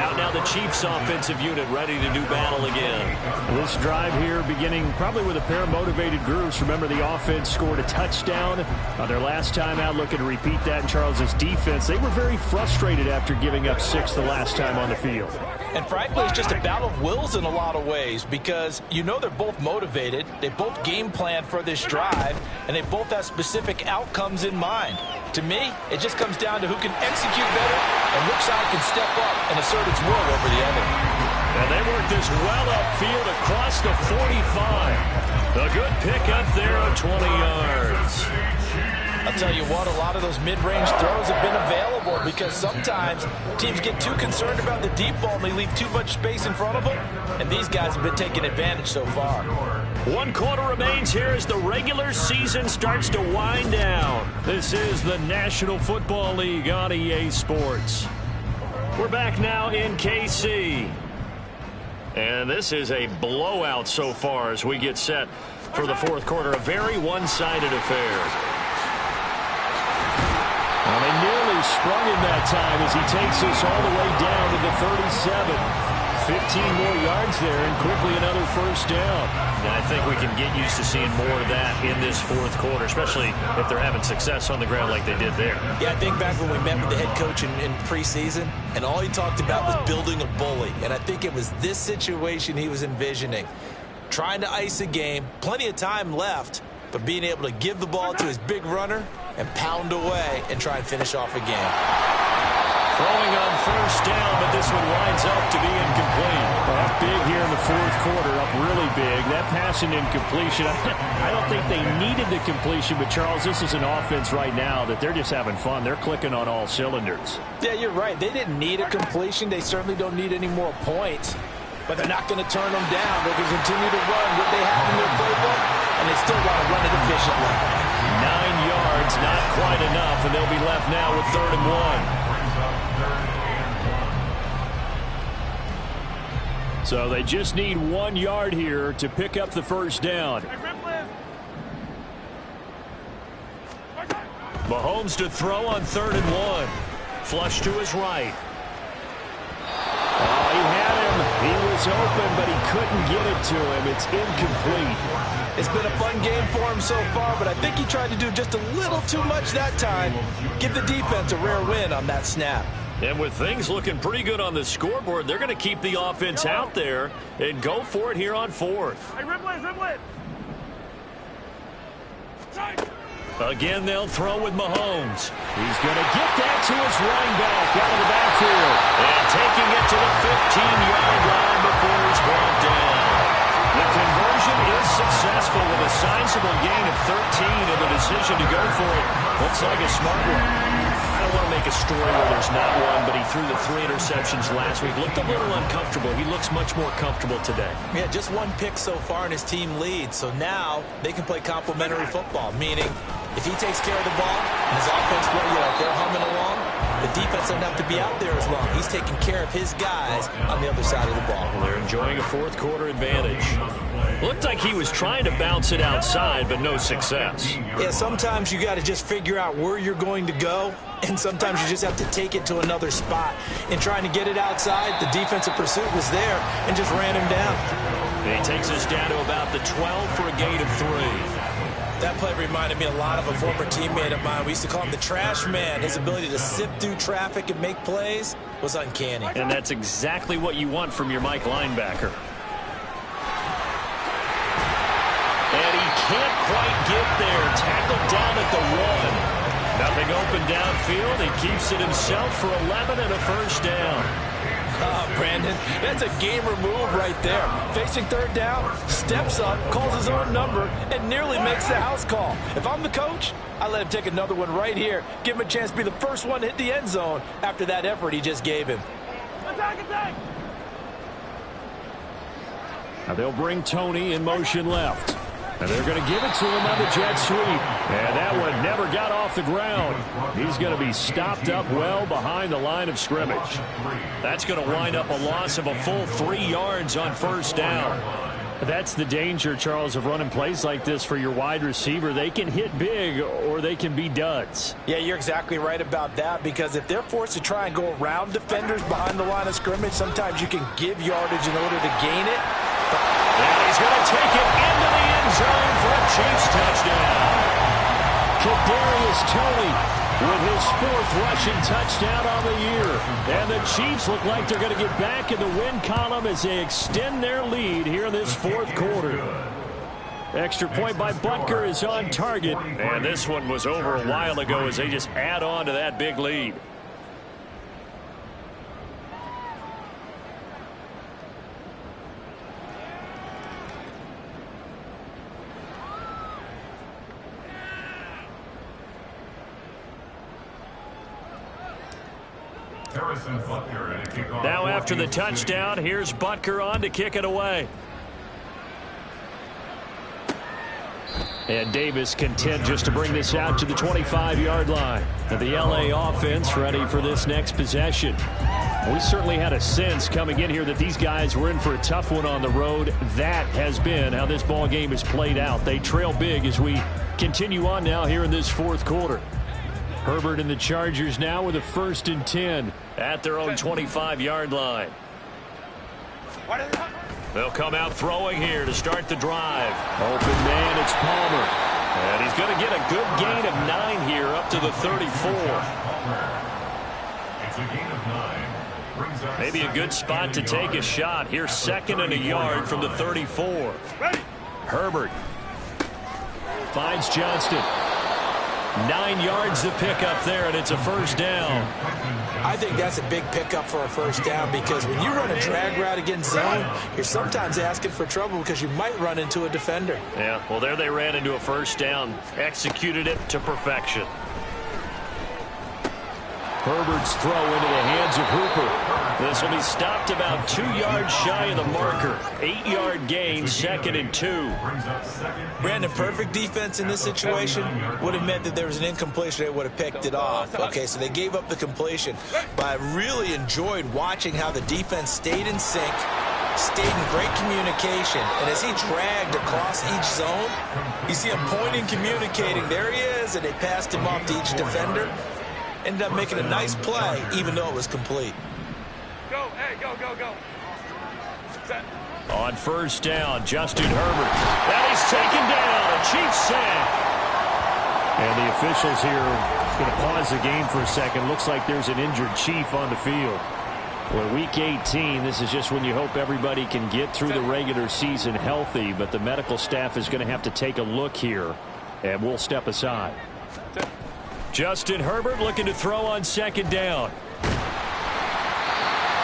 Out now the Chiefs offensive unit ready to do battle again. This drive here beginning probably with a pair of motivated groups. Remember, the offense scored a touchdown on their last time out, looking to repeat that in Charles's defense. They were very frustrated after giving up 6 the last time on the field. And frankly, it's just a battle of wills in a lot of ways because you know they're both motivated. They both game plan for this drive, and they both have specific outcomes in mind. To me, it just comes down to who can execute better and which side can step up and assert its will over the other. And they work this well upfield across the 45. A good pick up there on 20 yards. I'll tell you what, a lot of those mid-range throws have been available because sometimes teams get too concerned about the deep ball and they leave too much space in front of them, and these guys have been taking advantage so far. 1 quarter remains here as the regular season starts to wind down. This is the National Football League on EA Sports. We're back now in KC. And this is a blowout so far as we get set for the fourth quarter. A very one-sided affair. Well, they nearly sprung him that time as he takes us all the way down to the 37. 15 more yards there and quickly another first down. And I think we can get used to seeing more of that in this fourth quarter, especially if they're having success on the ground like they did there. Yeah, I think back when we met with the head coach in preseason, and all he talked about was building a bully. And I think it was this situation he was envisioning. Trying to ice a game, plenty of time left, but being able to give the ball to his big runner and pound away and try and finish off a game. Throwing on first down, but this one winds up to be incomplete. Well, up big here in the fourth quarter, up really big. That pass and incompletion, I don't think they needed the completion, but Charles, this is an offense right now that they're just having fun. They're clicking on all cylinders. Yeah, you're right. They didn't need a completion. They certainly don't need any more points, but they're not going to turn them down. They can continue to run what they have in their playbook, and they still want to run it efficiently. 9 yards, not quite enough, and they'll be left now with 3rd and 1. So they just need 1 yard here to pick up the first down. Mahomes to throw on 3rd and 1. Flush to his right. Oh, he had him. He was open, but he couldn't get it to him. It's incomplete. It's been a fun game for him so far, but I think he tried to do just a little too much that time. Give the defense a rare win on that snap. And with things looking pretty good on the scoreboard, they're going to keep the offense out there and go for it here on 4th. Again, they'll throw with Mahomes. He's going to get that to his running back out of the backfield. And taking it to the 15-yard line before he's brought down. The conversion is successful with a sizable gain of 13 and the decision to go for it. Looks like a smart one. I don't want to make a story where there's not one, but he threw the 3 interceptions last week. Looked a little uncomfortable. He looks much more comfortable today. Yeah, just 1 pick so far and his team leads. So now they can play complementary football, meaning if he takes care of the ball and his offense, they're humming along, the defense doesn't have to be out there as long. He's taking care of his guys on the other side of the ball. Well, they're enjoying a fourth quarter advantage. Looked like he was trying to bounce it outside, but no success. Yeah, sometimes you got to just figure out where you're going to go, and sometimes you just have to take it to another spot. In trying to get it outside, the defensive pursuit was there and just ran him down. And he takes us down to about the 12 for a gain of 3. That play reminded me a lot of a former teammate of mine. We used to call him the trash man. His ability to sift through traffic and make plays was uncanny. And that's exactly what you want from your Mike linebacker. And he can't quite get there. Tackled down at the 1. Nothing open downfield. He keeps it himself for 11 and a first down. Oh, Brandon, that's a gamer move right there. Facing third down, steps up, calls his own number, and nearly makes the house call. If I'm the coach, I let him take another one right here. Give him a chance to be the first one to hit the end zone after that effort he just gave him. Attack! Now they'll bring Tony in motion left. And they're going to give it to him on the jet sweep. And that one never got off the ground. He's going to be stopped up well behind the line of scrimmage. That's going to wind up a loss of a full 3 yards on first down. That's the danger, Charles, of running plays like this for your wide receiver. They can hit big or they can be duds. Yeah, you're exactly right about that, because if they're forced to try and go around defenders behind the line of scrimmage, sometimes you can give yardage in order to gain it. And he's going to take it into the end zone for a Chiefs touchdown. Kadarius Toney with his 4th rushing touchdown on the year. And the Chiefs look like they're going to get back in the win column as they extend their lead here in this 4th quarter. Extra point by Butker is on target. And this one was over a while ago as they just add on to that big lead. Now after the touchdown, here's Butker on to kick it away. And Davis content just to bring this out to the 25-yard line. And the LA offense ready for this next possession. We certainly had a sense coming in here that these guys were in for a tough one on the road. That has been how this ball game has played out. They trail big as we continue on now here in this 4th quarter. Herbert and the Chargers now with a 1st and 10 at their own 25-yard line. They'll come out throwing here to start the drive. Open man, it's Palmer. And he's going to get a good gain of 9 here up to the 34. It's a gain of 9. Maybe a good spot to take a shot. Here's 2nd and a yard from the 34. Herbert finds Johnston. 9 yards to pick up there, and it's a first down. I think that's a big pickup for a first down, because when you run a drag route against zone, you're sometimes asking for trouble because you might run into a defender. Yeah, well, there they ran into a first down. Executed it to perfection. Herbert's throw into the hands of Hooper. This will be stopped about 2 yards shy of the marker. 8-yard gain, 2nd and 2. Brandon, perfect defense in this situation would have meant that there was an incompletion. They would have picked it off. Okay, so they gave up the completion. But I really enjoyed watching how the defense stayed in sync, stayed in great communication. And as he dragged across each zone, you see him pointing, communicating. There he is, and they passed him off to each defender. Ended up making a nice play, even though it was complete. Go, hey, go. Set. On first down, Justin Herbert. That is taken down. A Chiefs sack. And the officials here going to pause the game for a second. Looks like there's an injured Chief on the field. Well, week 18, this is just when you hope everybody can get through the regular season healthy, but the medical staff is going to have to take a look here, and we'll step aside. Justin Herbert looking to throw on 2nd down.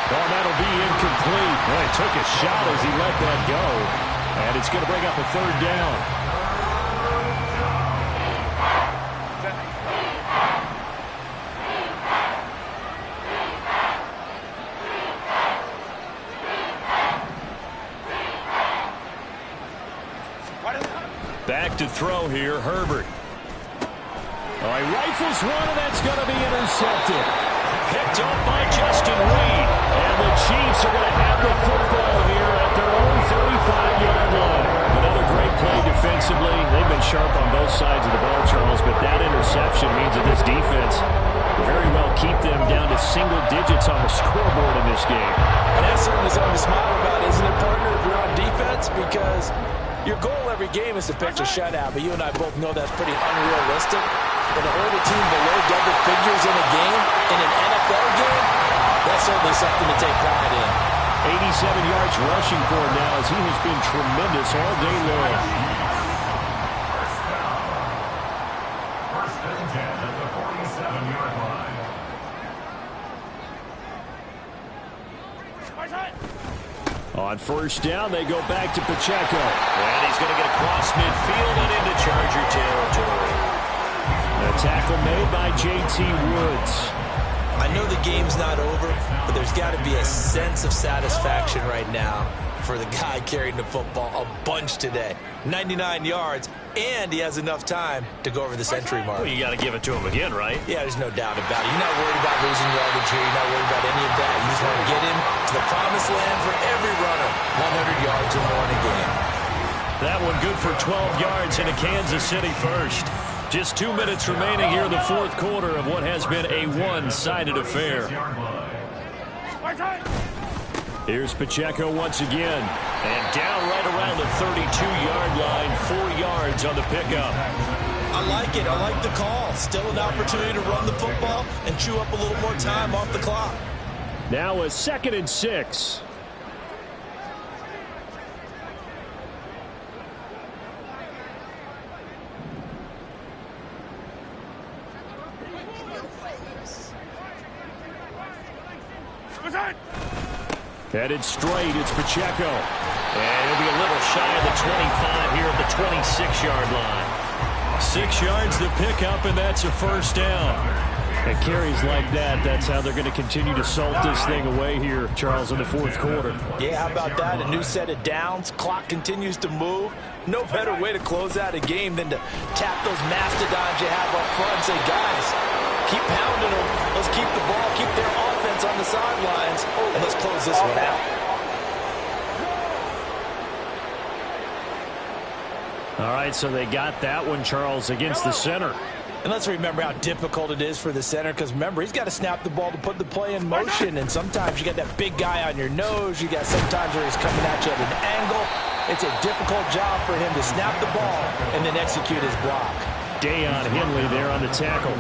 Oh, that'll be incomplete. Well, he took a shot as he let that go, and it's going to bring up a 3rd down. Back to throw here, Herbert. Oh, he rifles one, and that's going to be intercepted. Picked up by Justin Reed. And the Chiefs are going to have the football here at their own 35-yard line. Another great play defensively. They've been sharp on both sides of the ball, Charles, but that interception means that this defense very well keep them down to single digits on the scoreboard in this game. And that's certainly something to smile about, isn't it, partner, if you're on defense? Because Your goal every game is to pitch a shutout, but you and I both know that's pretty unrealistic. But to hold a team below double figures in a game, in an NFL game, that's certainly something to take pride in. 87 yards rushing for him now as he has been tremendous all day long. First and 10 at the 47-yard line. On first down, they go back to Pacheco. And he's going to get across midfield and into Charger territory. The tackle made by J.T. Woods. I know the game's not over, but there's got to be a sense of satisfaction right now for the guy carrying the football a bunch today. 99 yards, and he has enough time to go over the century mark. Well, you got to give it to him again, right? Yeah, there's no doubt about it. You're not worried about losing yardage here. You're not worried about any of that. You just want to get him to the promised land for every runner. 100 yards or more in a game. That one good for 12 yards into Kansas City first. Just 2 minutes remaining here in the fourth quarter of what has been a one-sided affair. Here's Pacheco once again. And down right around the 32-yard line, 4 yards on the pickup. I like it. I like the call. Still an opportunity to run the football and chew up a little more time off the clock. Now a 2nd and 6. Headed straight, it's Pacheco. And he'll be a little shy of the 25 here at the 26-yard line. 6 yards to pick up, and that's a first down. At carries like that, that's how they're going to continue to salt this thing away here, Charles, in the fourth quarter. Yeah, how about that? A new set of downs. Clock continues to move. No better way to close out a game than to tap those mastodons you have up front and say, guys, keep pounding them. Let's keep the ball, keep their offense on the sidelines, and let's close this one out. All right, so they got that one, Charles, against the center. And let's remember how difficult it is for the center, because remember, he's got to snap the ball to put the play in motion, and sometimes you got that big guy on your nose. You got sometimes where he's coming at you at an angle. It's a difficult job for him to snap the ball and then execute his block. Deion Henley there on the tackle.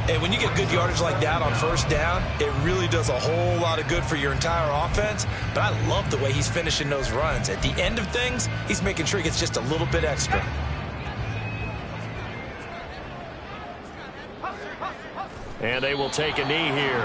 And when you get good yardage like that on first down, it really does a whole lot of good for your entire offense. But I love the way he's finishing those runs. At the end of things, he's making sure he gets just a little bit extra. And they will take a knee here.